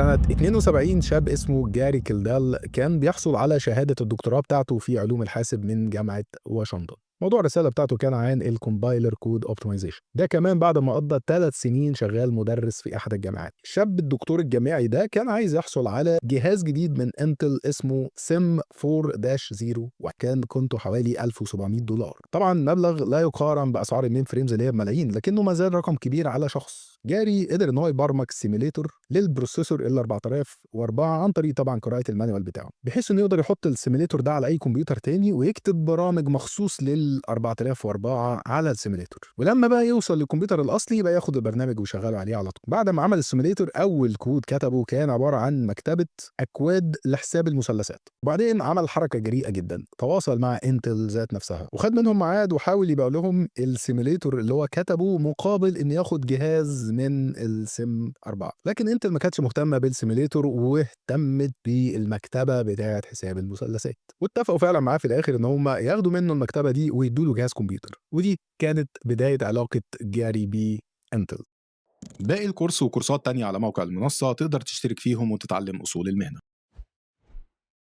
سنة 72 شاب اسمه جاري كيلدال كان بيحصل على شهادة الدكتوراه بتاعته في علوم الحاسب من جامعة واشنطن. موضوع الرسالة بتاعته كان عن الكومبايلر كود اوبتمايزيشن، ده كمان بعد ما قضى 3 سنين شغال مدرس في احد الجامعات. الشاب الدكتور الجامعي ده كان عايز يحصل على جهاز جديد من انتل اسمه سيم 4-0، وكان قيمته حوالي $1700. طبعا مبلغ لا يقارن باسعار المين فريمز اللي هي بملايين، لكنه ما زال رقم كبير على شخص. جاري قدر ان هو يبرمج سيميليتور للبروسيسور ال 4004 عن طريق طبعا قراءه المانيوال بتاعه، بحيث انه يقدر يحط السيميليتور ده على اي كمبيوتر تاني ويكتب برامج مخصوص لل 4004 على السيميليتور، ولما بقى يوصل للكمبيوتر الاصلي يبقى ياخد البرنامج ويشغله عليه على طول. بعد ما عمل السيميليتور، اول كود كتبه كان عباره عن مكتبه اكواد لحساب المثلثات. وبعدين عمل حركه جريئه جدا، تواصل مع انتل ذات نفسها وخد منهم ميعاد وحاول يبيع لهم السيميليتور اللي هو كتبه مقابل ان ياخد جهاز من السيم 4. لكن انتل ما كانتش مهتمه بالسيميليتور واهتمت بالمكتبه بتاعه حساب المثلثات، واتفقوا فعلا معاه في الاخر ان هم ياخدوا منه المكتبه دي ويدوا له جهاز كمبيوتر. ودي كانت بدايه علاقه جاري بي انتل. باقي الكورس وكورسات تانية على موقع المنصة تقدر تشترك فيهم وتتعلم أصول المهنة.